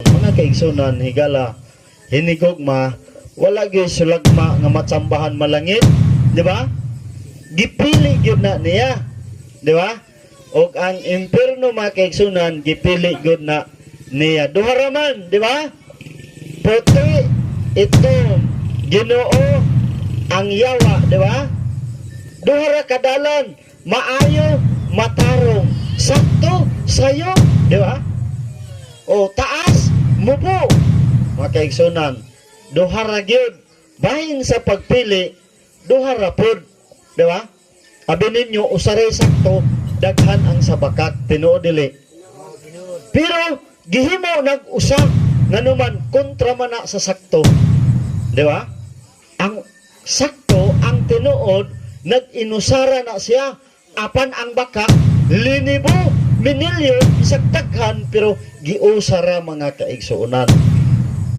Mga kaigsunan, higala, hinigugma, wala gyud sulagma nga matsambahan malangit, di ba? Gipili gyud na niya, di ba? Og ang impierno mga kaigsunan, gipili gyud na niya. Duha ra man, di ba? Puti, ito, Ginoo, ang yawa, di ba? Duha ra kadalan, maayo, matarong, sakto, sayo, di ba? O taas, mubo, mga kaigsunan, duha ra gyud, bahin sa pagpili, duha ra pod, di ba? Abi ninyo, usaray sakto, daghan ang sabakat, tinuod dili. Pero, gihimo nag-usa, nga naman, kontra man na sa sakto, di ba? Ang sakto, ang tinuod, nag-inusara na siya, apan ang baka, linibo, minilyon, isang daghan, pero giusara mga kaigsuunan.